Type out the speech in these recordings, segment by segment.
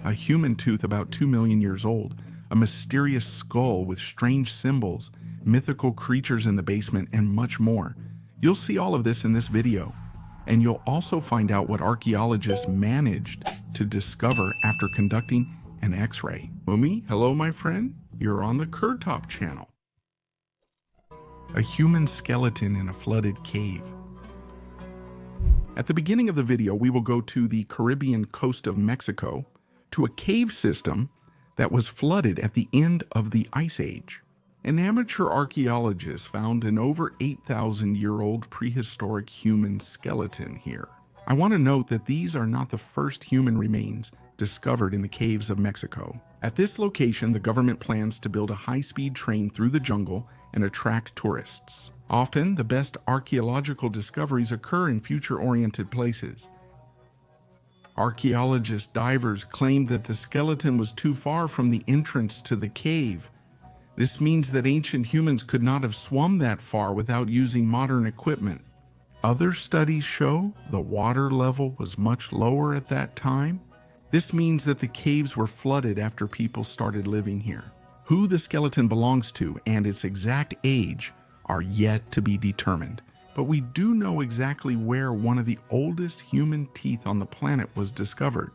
a human tooth about 2 million years old, a mysterious skull with strange symbols, mythical creatures in the basement, and much more. You'll see all of this in this video, and you'll also find out what archaeologists managed to discover after conducting an X-ray. Mummy, hello my friend, you're on the Kurtop channel. A human skeleton in a flooded cave. At the beginning of the video, we will go to the Caribbean coast of Mexico, to a cave system that was flooded at the end of the Ice Age. An amateur archaeologist found an over 8,000-year-old prehistoric human skeleton here. I want to note that these are not the first human remains discovered in the caves of Mexico. At this location, the government plans to build a high-speed train through the jungle and attract tourists. Often, the best archaeological discoveries occur in future-oriented places. Archaeologist divers claimed that the skeleton was too far from the entrance to the cave. This means that ancient humans could not have swum that far without using modern equipment. Other studies show the water level was much lower at that time. This means that the caves were flooded after people started living here. Who the skeleton belongs to and its exact age are yet to be determined. But we do know exactly where one of the oldest human teeth on the planet was discovered.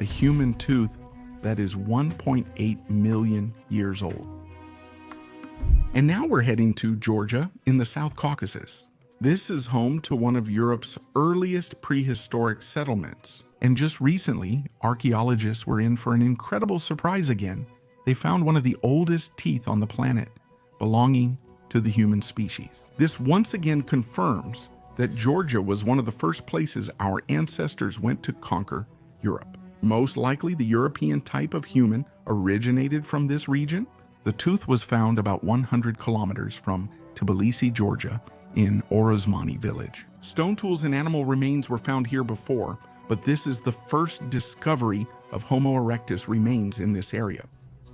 A human tooth that is 1.8 million years old. And now we're heading to Georgia in the South Caucasus. This is home to one of Europe's earliest prehistoric settlements. And just recently, archaeologists were in for an incredible surprise again. They found one of the oldest teeth on the planet, belonging to the human species. This once again confirms that Georgia was one of the first places our ancestors went to conquer Europe. Most likely the European type of human originated from this region. The tooth was found about 100 kilometers from Tbilisi, Georgia, in Orozmani village. Stone tools and animal remains were found here before, but this is the first discovery of Homo erectus remains in this area.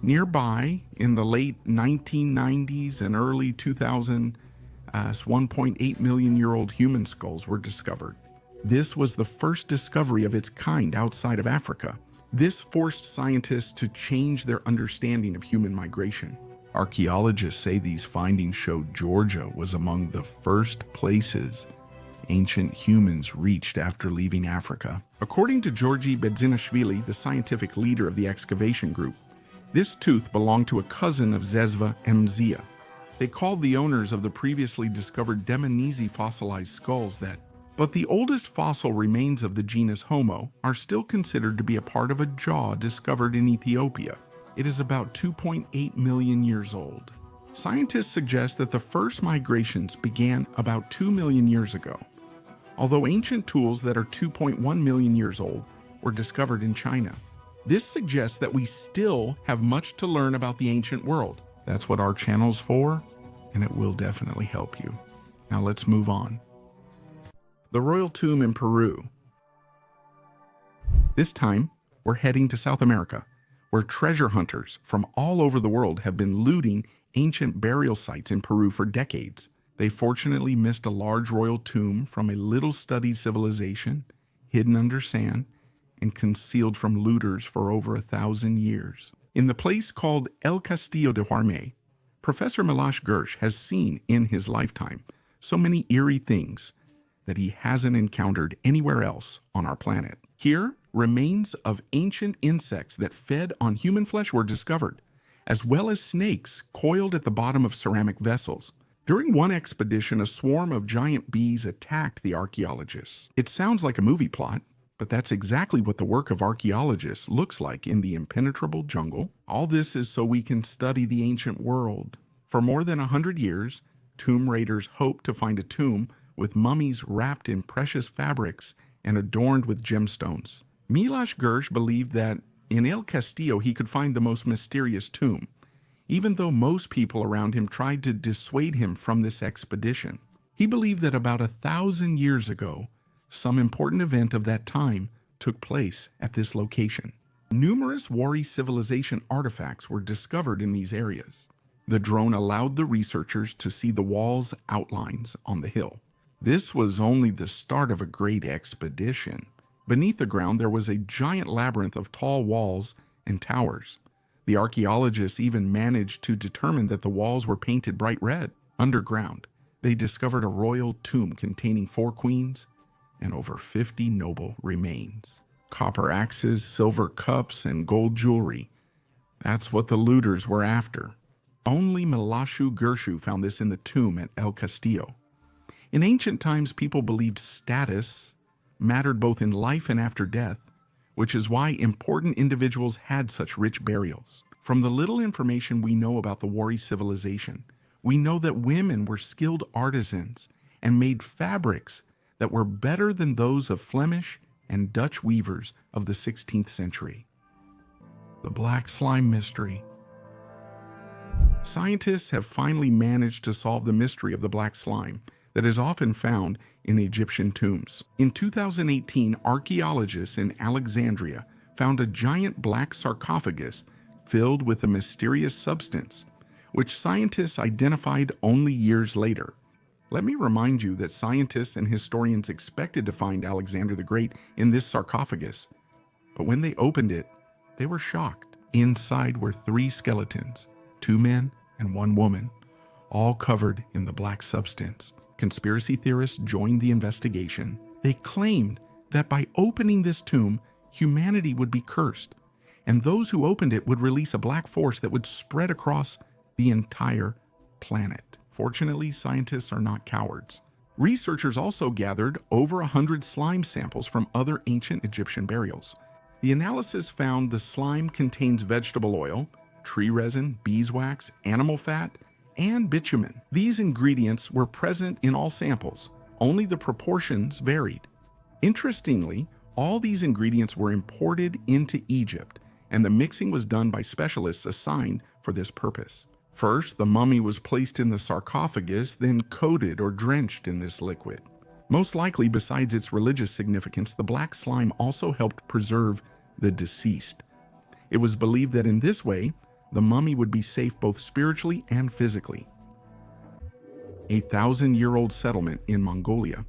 Nearby, in the late 1990s and early 2000s, 1.8 million-year-old human skulls were discovered. This was the first discovery of its kind outside of Africa. This forced scientists to change their understanding of human migration. Archaeologists say these findings showed Georgia was among the first places ancient humans reached after leaving Africa. According to Georgi Bedzinashvili, the scientific leader of the excavation group, this tooth belonged to a cousin of Zezva and Mzia. They called the owners of the previously discovered Demonese fossilized skulls that, but the oldest fossil remains of the genus Homo are still considered to be a part of a jaw discovered in Ethiopia. It is about 2.8 million years old. Scientists suggest that the first migrations began about 2 million years ago, although ancient tools that are 2.1 million years old were discovered in China. This suggests that we still have much to learn about the ancient world. That's what our channel's for, and it will definitely help you. Now let's move on. The Royal Tomb in Peru. This time, we're heading to South America, where treasure hunters from all over the world have been looting ancient burial sites in Peru for decades. They fortunately missed a large royal tomb from a little-studied civilization, hidden under sand, and concealed from looters for over 1,000 years. In the place called El Castillo de Huarmey, Professor Miloš Gersh has seen in his lifetime so many eerie things that he hasn't encountered anywhere else on our planet. Here, remains of ancient insects that fed on human flesh were discovered, as well as snakes coiled at the bottom of ceramic vessels. During one expedition, a swarm of giant bees attacked the archaeologists. It sounds like a movie plot, but that's exactly what the work of archaeologists looks like in the impenetrable jungle. All this is so we can study the ancient world. For more than 100 years, tomb raiders hoped to find a tomb with mummies wrapped in precious fabrics and adorned with gemstones. Miloš Gersh believed that in El Castillo he could find the most mysterious tomb, even though most people around him tried to dissuade him from this expedition. He believed that about 1,000 years ago, some important event of that time took place at this location. Numerous Wari civilization artifacts were discovered in these areas. The drone allowed the researchers to see the wall's outlines on the hill. This was only the start of a great expedition. Beneath the ground, there was a giant labyrinth of tall walls and towers. The archaeologists even managed to determine that the walls were painted bright red. Underground, they discovered a royal tomb containing 4 queens and over 50 noble remains. Copper axes, silver cups, and gold jewelry. That's what the looters were after. Only Milashu Gershu found this in the tomb at El Castillo. In ancient times, people believed status mattered both in life and after death, which is why important individuals had such rich burials. From the little information we know about the Wari civilization, we know that women were skilled artisans and made fabrics that were better than those of Flemish and Dutch weavers of the 16th century. The black slime mystery. Scientists have finally managed to solve the mystery of the black slime that is often found in Egyptian tombs. In 2018, archaeologists in Alexandria found a giant black sarcophagus filled with a mysterious substance, which scientists identified only years later. Let me remind you that scientists and historians expected to find Alexander the Great in this sarcophagus, but when they opened it, they were shocked. Inside were 3 skeletons, 2 men and 1 woman, all covered in the black substance. Conspiracy theorists joined the investigation. They claimed that by opening this tomb, humanity would be cursed, and those who opened it would release a black force that would spread across the entire planet. Fortunately, scientists are not cowards. Researchers also gathered over 100 slime samples from other ancient Egyptian burials. The analysis found the slime contains vegetable oil, tree resin, beeswax, animal fat, and bitumen. These ingredients were present in all samples, only the proportions varied. Interestingly, all these ingredients were imported into Egypt, and the mixing was done by specialists assigned for this purpose. First, the mummy was placed in the sarcophagus, then coated or drenched in this liquid. Most likely, besides its religious significance, the black slime also helped preserve the deceased. It was believed that in this way, the mummy would be safe both spiritually and physically. A 1,000-year-old settlement in Mongolia.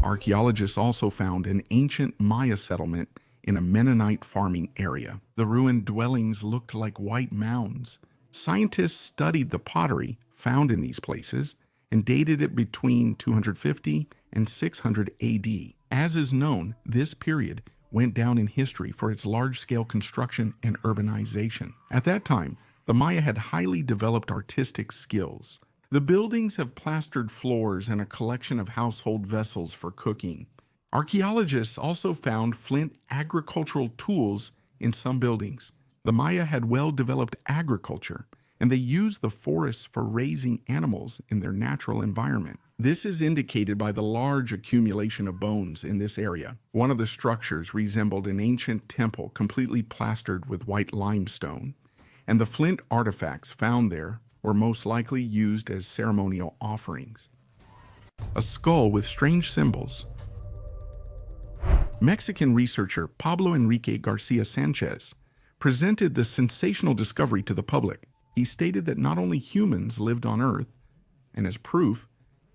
Archaeologists also found an ancient Maya settlement in a Mennonite farming area. The ruined dwellings looked like white mounds. Scientists studied the pottery found in these places and dated it between 250 and 600 AD. As is known, this period went down in history for its large-scale construction and urbanization. At that time, the Maya had highly developed artistic skills. The buildings have plastered floors and a collection of household vessels for cooking. Archaeologists also found flint agricultural tools in some buildings. The Maya had well-developed agriculture, and they used the forests for raising animals in their natural environment. This is indicated by the large accumulation of bones in this area. One of the structures resembled an ancient temple completely plastered with white limestone, and the flint artifacts found there were most likely used as ceremonial offerings. A skull with strange symbols. Mexican researcher Pablo Enrique Garcia Sanchez presented the sensational discovery to the public. He stated that not only humans lived on Earth, and as proof,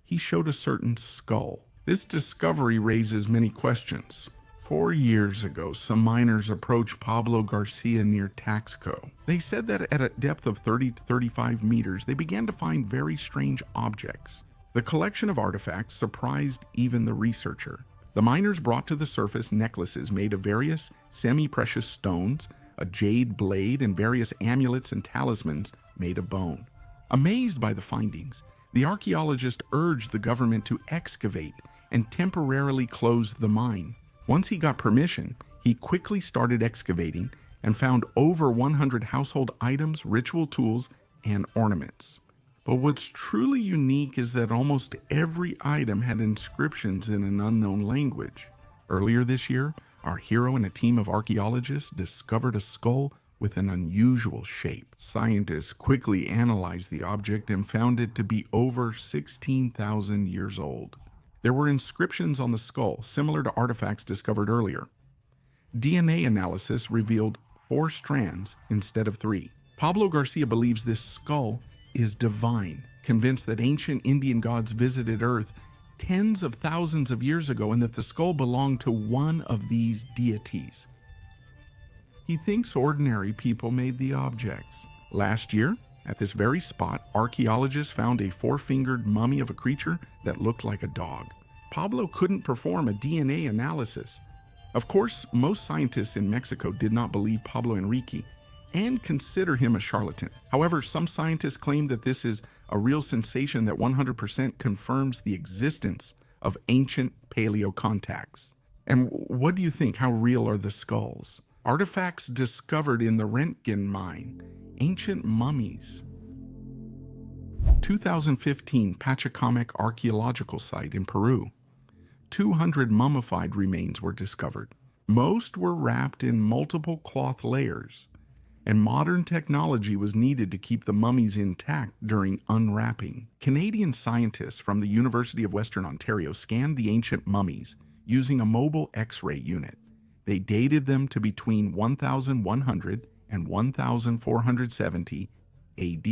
he showed a certain skull. This discovery raises many questions. 4 years ago, some miners approached Pablo Garcia near Taxco. They said that at a depth of 30 to 35 meters, they began to find very strange objects. The collection of artifacts surprised even the researcher. The miners brought to the surface necklaces made of various semi-precious stones, a jade blade, and various amulets and talismans made of bone. Amazed by the findings, the archaeologist urged the government to excavate and temporarily close the mine. Once he got permission, he quickly started excavating and found over 100 household items, ritual tools, and ornaments. But what's truly unique is that almost every item had inscriptions in an unknown language. Earlier this year, our hero and a team of archaeologists discovered a skull with an unusual shape. Scientists quickly analyzed the object and found it to be over 16,000 years old. There were inscriptions on the skull, similar to artifacts discovered earlier. DNA analysis revealed 4 strands instead of 3. Pablo Garcia believes this skull is divine, convinced that ancient Indian gods visited Earth tens of thousands of years ago and that the skull belonged to one of these deities. He thinks ordinary people made the objects. Last year, at this very spot, archaeologists found a four-fingered mummy of a creature that looked like a dog. Pablo couldn't perform a DNA analysis. Of course, most scientists in Mexico did not believe Pablo Enrique and consider him a charlatan. However, some scientists claim that this is a real sensation that 100% confirms the existence of ancient paleo contacts. And what do you think? How real are the skulls? Artifacts discovered in the Röntgen mine, ancient mummies. 2015 Pachacamac archaeological site in Peru. 200 mummified remains were discovered. Most were wrapped in multiple cloth layers, and modern technology was needed to keep the mummies intact during unwrapping. Canadian scientists from the University of Western Ontario scanned the ancient mummies using a mobile X-ray unit. They dated them to between 1100 and 1470 AD.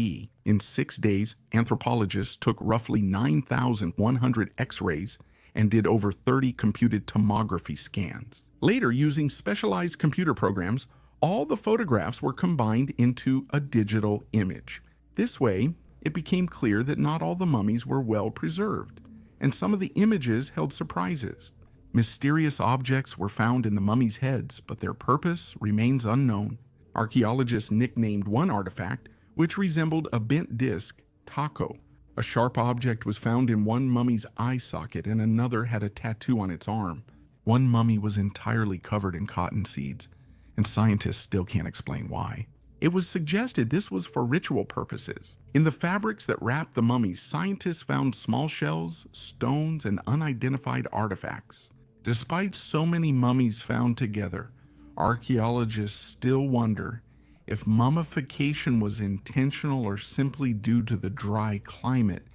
In 6 days, anthropologists took roughly 9,100 X-rays and did over 30 computed tomography scans. Later, using specialized computer programs, all the photographs were combined into a digital image. This way, it became clear that not all the mummies were well preserved, and some of the images held surprises. Mysterious objects were found in the mummies' heads, but their purpose remains unknown. Archaeologists nicknamed one artifact, which resembled a bent disc, taco. A sharp object was found in one mummy's eye socket and another had a tattoo on its arm. One mummy was entirely covered in cotton seeds, and scientists still can't explain why. It was suggested this was for ritual purposes. In the fabrics that wrapped the mummies, scientists found small shells, stones, and unidentified artifacts. Despite so many mummies found together, archaeologists still wonder if mummification was intentional or simply due to the dry climate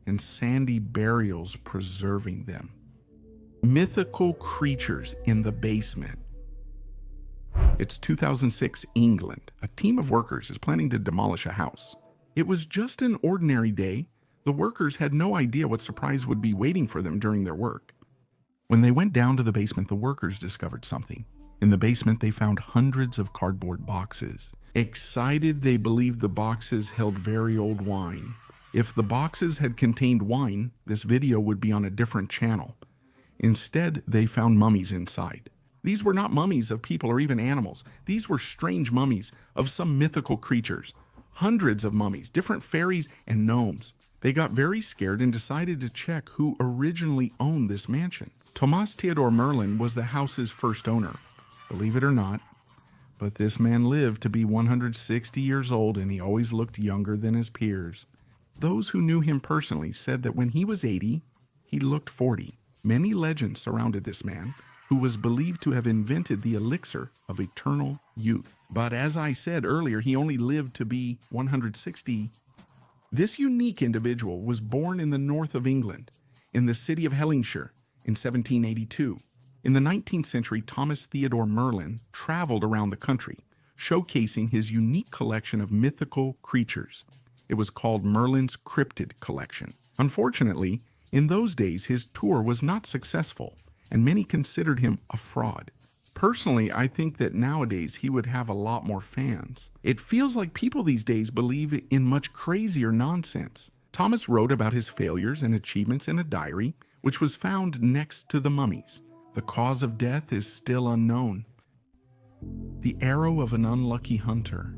and sandy burials preserving them. Mythical creatures in the basement. It's 2006 England. A team of workers is planning to demolish a house. It was just an ordinary day. The workers had no idea what surprise would be waiting for them during their work. When they went down to the basement, the workers discovered something. In the basement, they found hundreds of cardboard boxes. Excited, they believed the boxes held very old wine. If the boxes had contained wine, this video would be on a different channel. Instead, they found mummies inside. These were not mummies of people or even animals. These were strange mummies of some mythical creatures. Hundreds of mummies, different fairies and gnomes. They got very scared and decided to check who originally owned this mansion. Thomas Theodor Merlin was the house's first owner. Believe it or not, but this man lived to be 160 years old and he always looked younger than his peers. Those who knew him personally said that when he was 80, he looked 40. Many legends surrounded this man, who was believed to have invented the elixir of eternal youth. But as I said earlier, he only lived to be 160. This unique individual was born in the north of England, in the city of Hellingshire, in 1782. In the 19th century, Thomas Theodor Merlin traveled around the country, showcasing his unique collection of mythical creatures. It was called Merlin's Cryptid Collection. Unfortunately, in those days, his tour was not successful, and many considered him a fraud. Personally, I think that nowadays he would have a lot more fans. It feels like people these days believe in much crazier nonsense. Thomas wrote about his failures and achievements in a diary, which was found next to the mummies. The cause of death is still unknown. The arrow of an unlucky hunter.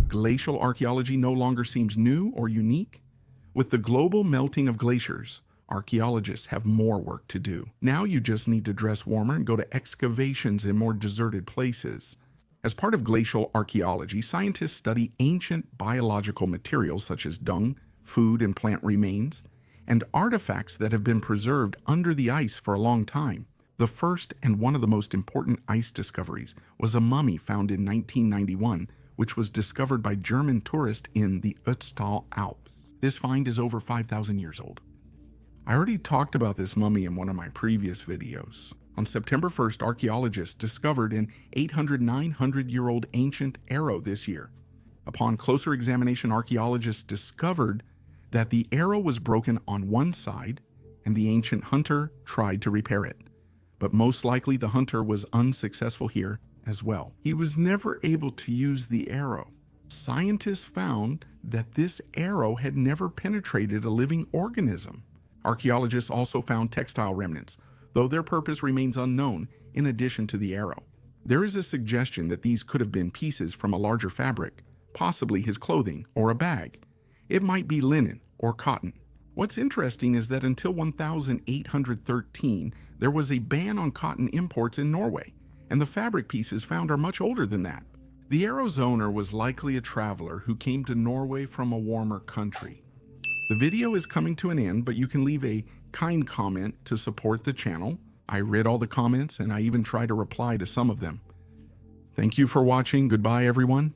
Glacial archaeology no longer seems new or unique. With the global melting of glaciers, archaeologists have more work to do. Now you just need to dress warmer and go to excavations in more deserted places. As part of glacial archaeology, scientists study ancient biological materials such as dung, food and plant remains, and artifacts that have been preserved under the ice for a long time. The first and one of the most important ice discoveries was a mummy found in 1991, which was discovered by German tourists in the Ötztal Alps. This find is over 5,000 years old. I already talked about this mummy in one of my previous videos. On September 1st, archaeologists discovered an 900-year-old ancient arrow this year. Upon closer examination, archaeologists discovered that the arrow was broken on one side and the ancient hunter tried to repair it. But most likely the hunter was unsuccessful here as well. He was never able to use the arrow. Scientists found that this arrow had never penetrated a living organism. Archaeologists also found textile remnants, though their purpose remains unknown, in addition to the arrow. There is a suggestion that these could have been pieces from a larger fabric, possibly his clothing or a bag. It might be linen or cotton. What's interesting is that until 1813, there was a ban on cotton imports in Norway, and the fabric pieces found are much older than that. The arrow's owner was likely a traveler who came to Norway from a warmer country. The video is coming to an end, but you can leave a kind comment to support the channel. I read all the comments and I even try to reply to some of them. Thank you for watching. Goodbye, everyone.